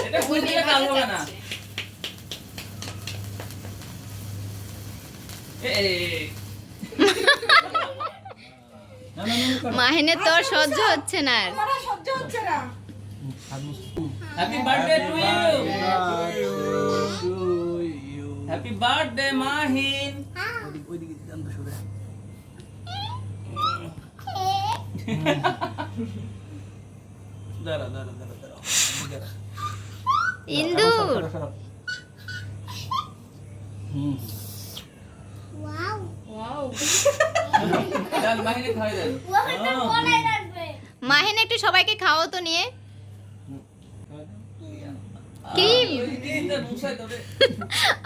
এটা ফুল দিয়ে কাজ হবে না। মাহিনের তোর সহ্য হচ্ছে না আর। সহ্য হচ্ছে না। Happy birthday to you. Happy birthday Mahin. ওইদিকে জান তো সরে। দাঁড়া। ইন্দুর চল মাহিনে খাওয়াই দেন। মাহিন একটু সবাইকে খাওয়াও তো নিয়ে। ক্রিম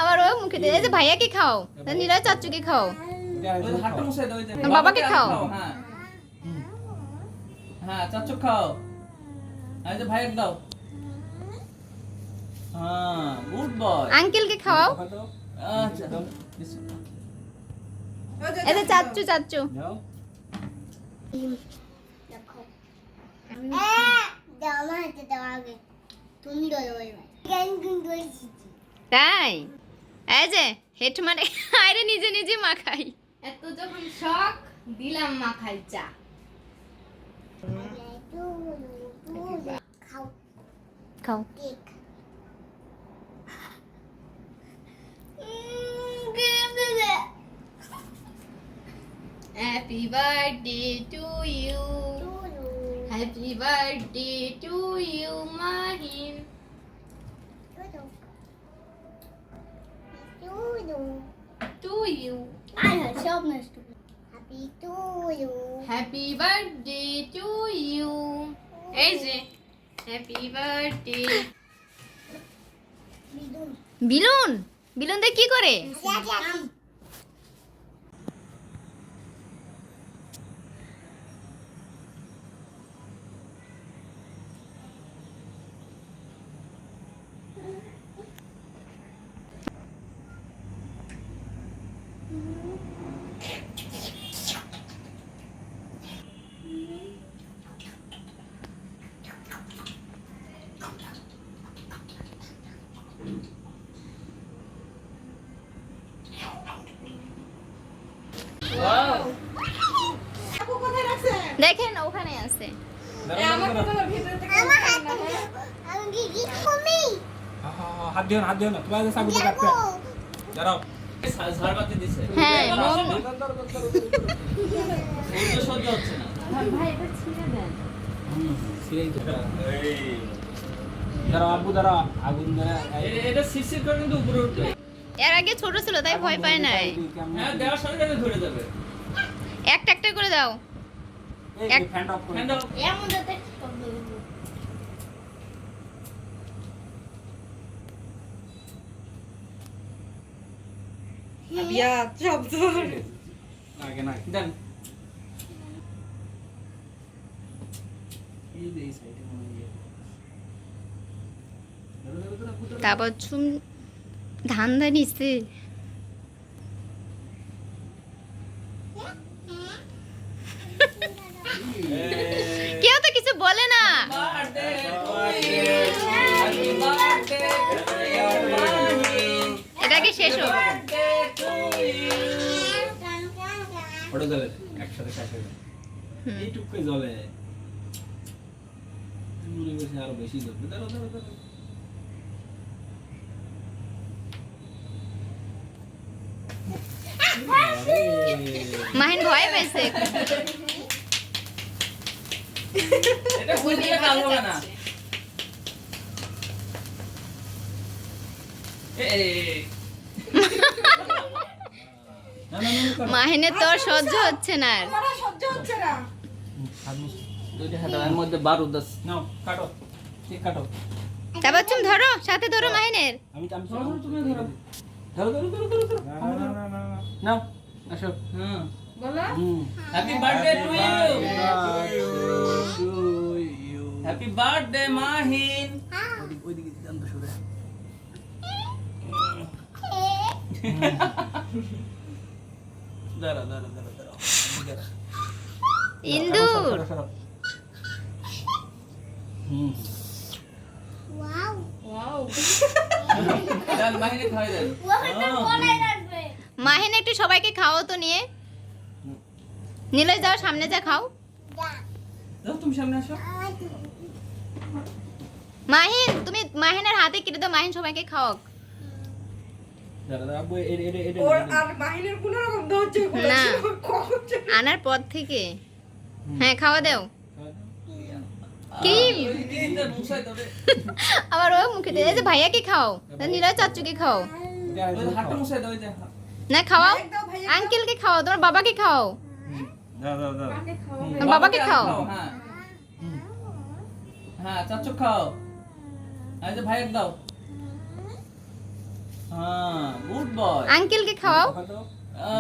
আবার ও মুখে দিয়ে এই যে ভাইয়াকে খাও, নীরজ চাচুকে খাও, হাতটা মুছে দাও। বাবাকে খাও। হ্যাঁ হ্যাঁ চাচু খাও। এই যে ভাইকে দাও। হ্যাঁ গুড বয়। আঙ্কেলকে খাওয়াও। আচ্ছা এই যে চাচু চাচু তাই। এই যে হেট মানে আরে নিজে নিজে মাখাই। এত যখন শখ দিলাম মাখাই চা। খাও। Happy birthday to you. Happy birthday to you, Mahin. To you. Happy birthday to you. এই যে Happy birthday. বিলুন বিলুন দিয়ে কি করে? আপু কোথায় রাখছেন? দেখেন ওখানে আছে। আমার তো ভিতর থেকে হাত দিও না তোমার কাছে সাবুকে রাখতে দাঁড়াও ঝাড়বাতি দিছে। হ্যাঁ সহ্য হচ্ছে না। ভাই এটা ছিঁড়ে দেন। সিরাই তো দাঁড়াও আব্বু দাঁড়াও আগুন ধরে এটা শিরশির করে কিন্তু উপরে উঠবে। এর আগে ছোট ছিল তাই ভয় পায় নাই। হ্যাঁ দেওয়ার সঙ্গে সঙ্গে ধরে যাবে। একটা একটা করে দাও। এই ফ্যান অফ করে হ্যান্ডেল এমন যাতে শব্দ হইবো। বিয়া শব্দ। আগে না দেন। এই সাইডে মনে হয় তারপর চুম ধান্দা নিছে। কেউ তো কিছু বলে না। Birthday to you. Happy birthday এটা কি শেষ হোক? Birthday to you. ওটা জ্বলে একসাথে কাছে এইটুকু জ্বলে মনে করছি আরো বেশি জ্বলবে দাঁড়াও মাহিন ভয় পেয়েছে। এটা ফুল দিয়ে কাজ হবে না। মাহিনের তোর সহ্য হচ্ছে না আর। আমার সহ্য হচ্ছে না। দুইটা হাত এর মধ্যে বারুদ আছে। নাও কাটো ঠিক কাটো তারপর চুম ধরো, সাথে ধরো মাহিনের। আমি তুমি ধরো। ধরো। নাও আসো হুম। বলো happy birthday to you. Happy birthday Mahin. ওইদিকে জান তো সরে। দাঁড়া। ইন্দুর হুম ওয়াও দেন মাহিনে খাওয়াই দেন। মাহিন একটু সবাইকে খাও তো নিয়ে। নিলে যাও সামনে যা খাও। যাও তুমি সামনে আসো। মাহিন তুমি মাহিনের হাতে কেটে দাও, মাহিন সবাইকে খাও। দাঁড়া আব্বু এটা ওর আর বাহিনীর কোনো রকম ধৈর্য না। হচ্ছে আনার পর থেকে হ্যাঁ খাওয়া দাও। কি? ওই দিনটা মুছাই দাও রে। আবার ও মুখে দিয়ে এই যে ভাইয়াকে খাও, নিলয় চাচুকে খাও। ওই হাতটা মুছাই দাও, ওই যে। না খাওয়াও, একদম ভাইয়া আঙ্কেলকে খাও, তোমার বাবাকে খাও, দাও কাকে খাও তোমার বাবাকে খাও। হ্যাঁ হ্যাঁ, চাচু খাও। এই যে ভাইয়ের দাও। হ্যাঁ, গুড বয়। আঙ্কেলকে খাওয়াও।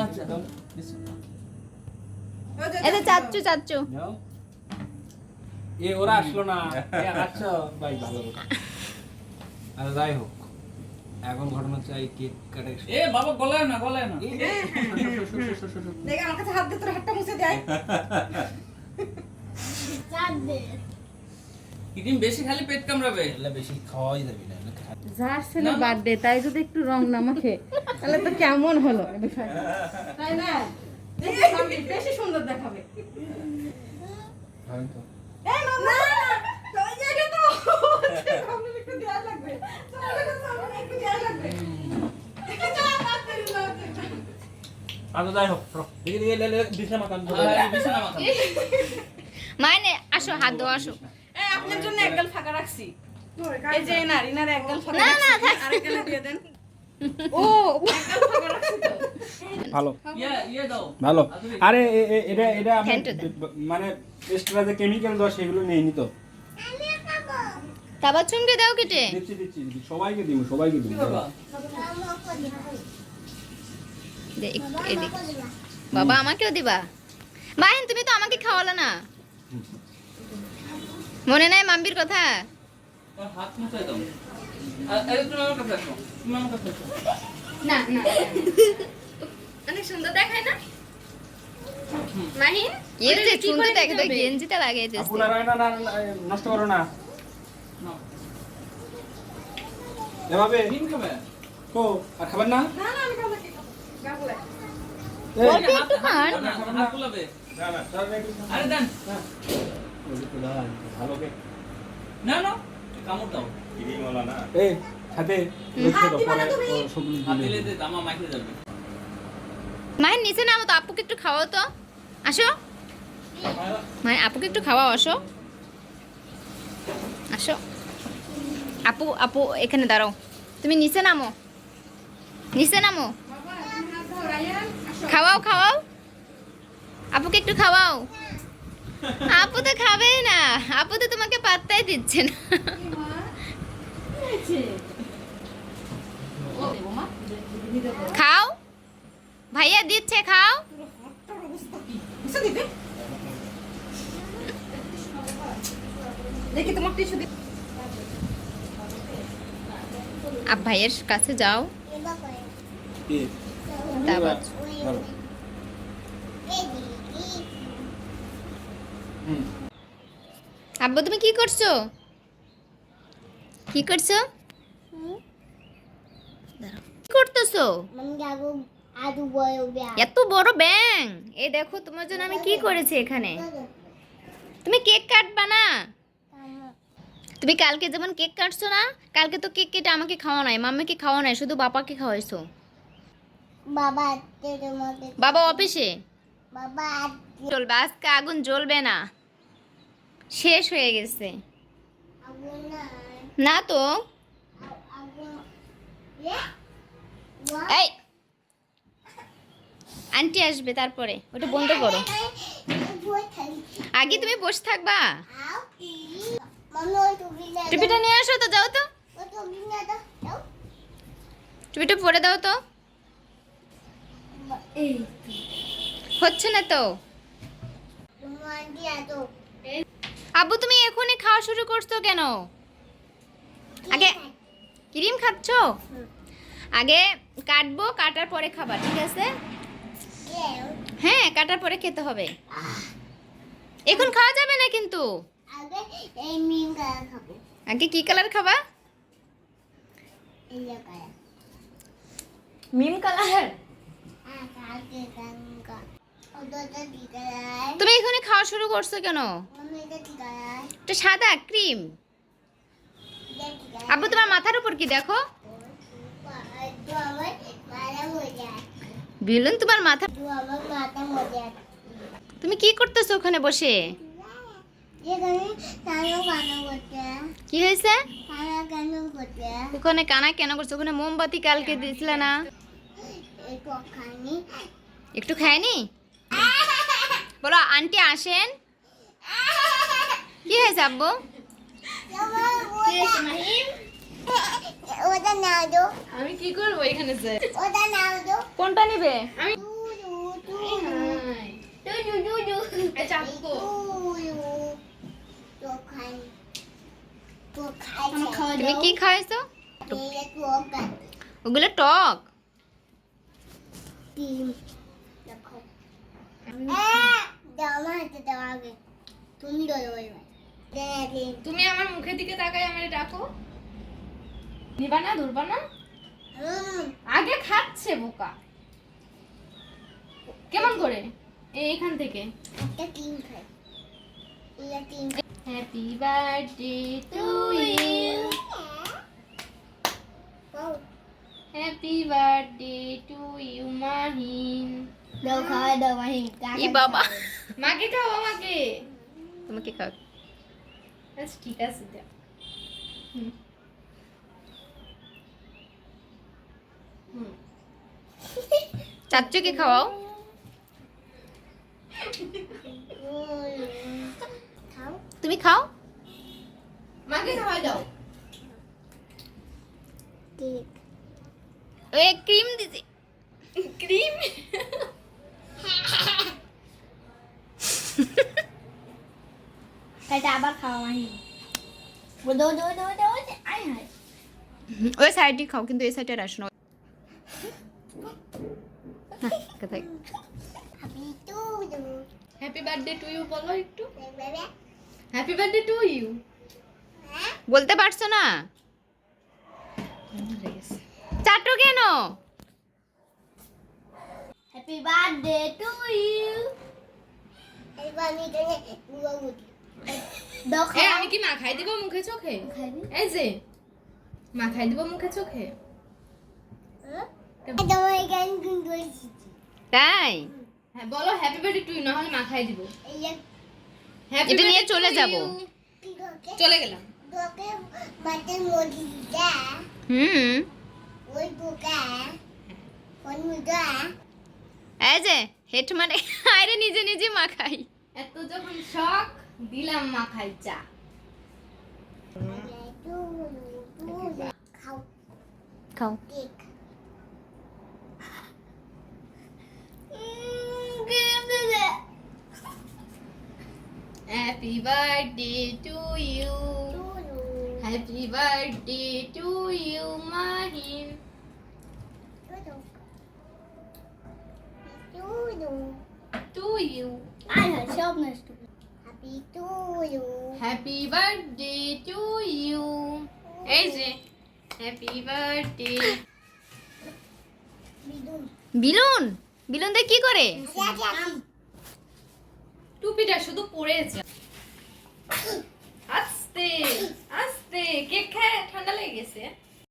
আচ্ছা দাও। বিসমিল্লাহ। এই যে চাচু চাচু। দাও এ ওরা আসলো না এ আচ্ছা ভাই ভালো আর যাই হোক এখন ঘটনা চাই কেক কাটে এ বাবা গলায় না, গলায় না। দেখ আমার কাছে হাত দিয়ে তোর হাতটা মুছে দেয় কিডিম বেশি খালি পেট কামড়াবে। এগুলা বেশি খাওয়াই যাবে না যার ছেলে বার্থডে তাই যদি একটু রং না মাখে তাহলে তো কেমন হলো তাই না বেশি সুন্দর দেখাবে হয় তো এই মামা ওই জায়গা তো সামনে একটু দেয়া লাগবে সামনে একটু দেয়া লাগবে আচ্ছা যাই হোক দেখি বিছনা মাকান বিছানা মাথা। মানে আসো হাত ধোয়া আসো। এই আপনার জন্য এক গাল ফাঁকা রাখছি এই যে নারীনার এক গাল ফাঁকা না, না, রাখছি থাক। আরেক গালে দিয়ে দেন ও এক গাল ফাঁকা রাখছি তো ভালো ইয়ে দাও। ভালো আরে এটা এটা আমি Thank you, মানে এক্সট্রা যে কেমিক্যাল দাও সেগুলো নেই নি তো তাবাচ্চুমকে দাও কেটে। দিচ্ছি সবাইকে দিব কি করবা? দে এদিক। বাবা আমাকেও দিবা? মাহিন তুমি তো আমাকে খাওয়ালো না, মনে নাই মাম্বির কথা? তোর হাত মুছাই দাও। আর তুমি আমার কাছে আসো। তুমি আমার কাছে আসো। না না অনেক সুন্দর দেখায় না মাহিন? এর যে সুন্দর দেখে তো গেঞ্জিটা লাগিয়ে দিয়েছে। আপনারা না না নষ্ট করো না নাও। এভাবে ডিম খাবে? তো আর খাবেন না না না আমি খাবো না গাবলে এই, অল্প একটু খান। হাত কুলাবে। না না তাহলে একটু আরে দেন। ভালো কে না না, কামড় দাও। এই সাথে রেখে দাও পরে ও সবগুলো হাত দিলে দিলে দামা মাইকে যাবে। মাহিন নিচে নামো তো, আপুকে একটু খাওয়াও তো। আসো মাহিন, আপুকে একটু খাওয়াও, আসো আসো। আপু আপু এখানে দাঁড়াও, তুমি নিচে নামো, নিচে নামো, বাবা তুমি হাত ধরো রায়ান আসো খাওয়াও খাওয়াও, আপুকে একটু খাওয়াও। আপু তো খাবে না, আপু তো তোমাকে পাত্তাই দিচ্ছে না। মা হয়েছে ও দেবো মা খাও, ভাইয়া দিচ্ছে, খাও। পুরো হাতটার অবস্থা কি মুছে দিবে দেখি তোমার টিস্যু দি আপ ভাইয়ের কাছে যাও। কি তারপর ভালো হুম আব্বু তুমি কি করছো? কি করছো? দাঁড়াও। কি করতেছো? এত বড় ব্যাং, এই দেখো তোমার জন্য আমি কি করেছি এখানে। তুমি কেক কাটবা না? তুমি কালকে যেমন কেক কাটছো না, কালকে তো কেক কেটে আমাকে খাওয়া নাই, মাম্মিকে খাওয়া নাই, শুধু বাবাকে খাওয়াইছো। বাবা অফিসে। চলবে আজকে, আগুন জ্বলবে না, শেষ হয়ে গেছে। না তো এই আন্টি আসবে তারপরে, ওটা বন্ধ করো। আগে তুমি বসে থাকবা। টুপিটা নিয়ে আসো তো, যাও তো, টুপিটা পরে দাও তো। হচ্ছে না তো। আব্বু তুমি এখনই খাওয়া শুরু করছো কেন? আগে ক্রিম খাচ্ছো? আগে কাটবো, কাটার পরে খাবা, ঠিক আছে? হ্যাঁ কাটার পরে খেতে হবে, এখন খাওয়া যাবে না কিন্তু। আগে কি কালার খাবা? মিম কালার। তুমি এখানে খাওয়া শুরু করছো কেন? এটা সাদা ক্রিম। আব্বু তোমার মাথার উপর কি দেখো? বেলুন তোমার মাথা। তুমি কি করতেছো ওখানে বসে? কি হয়েছে? ওখানে কানা কেন করছো? ওখানে মোমবাতি কালকে দিছিলে না? একটু খায়নি? বলো আন্টি আসেন। কি হয়েছে আব্বু? আমি কি করবো এখানে যে? কোনটা নিবে? তুমি কি খাইছো? ওগুলো টক। তুমি আমার মুখের দিকে তাকাই আমারে ডাকো। নিবা না, ধরবা না? আগে খাচ্ছে বোকা। কেমন করে? এইখান থেকে। Happy birthday to you, happy birthday to you Mahin. ই বাবা, মাকে খাও, আমাকে। তোমাকে খাও। আচ্ছা ঠিক আছে দাও। চাচ্চুকে খাওয়াও। তুমি খাও। মাকে খাওয়া দাও। ওই ক্রিম দিছি। ক্রিম। আবার খাওয়া মাহিন। ওই সাইডে খাও, কিন্তু এই সাইডে আসো না। কোথায়? হ্যাপি বার্থডে টু ইউ বলো একটু। Happy birthday to you. বলতে পারছো না? চাটু কেন? Happy birthday to you. আমি কি মাখাই দিব মুখে চোখে? এই যে মাখাই দিব মুখে চোখে। তাই? হ্যাঁ বলো হ্যাপি বার্থডে টু ইউ, না হলে মাখাই দিব। এটা নিয়ে চলে যাব। চলে গেলাম। হুম, এই যে হেট মানে আরে নিজে নিজে মাখাই। এত যখন শখ দিলাম মাখাই চা। খাও। Happy birthday to you, happy birthday to you Mahin. To you. Happy birthday to you. এই যে হ্যাপি বার্থডে। বিলুন, বিলুন দিয়ে কি করে? টুপিটা শুধু পড়েছে। আস্তে আস্তে, কেক খায় ঠান্ডা লেগে গেছে।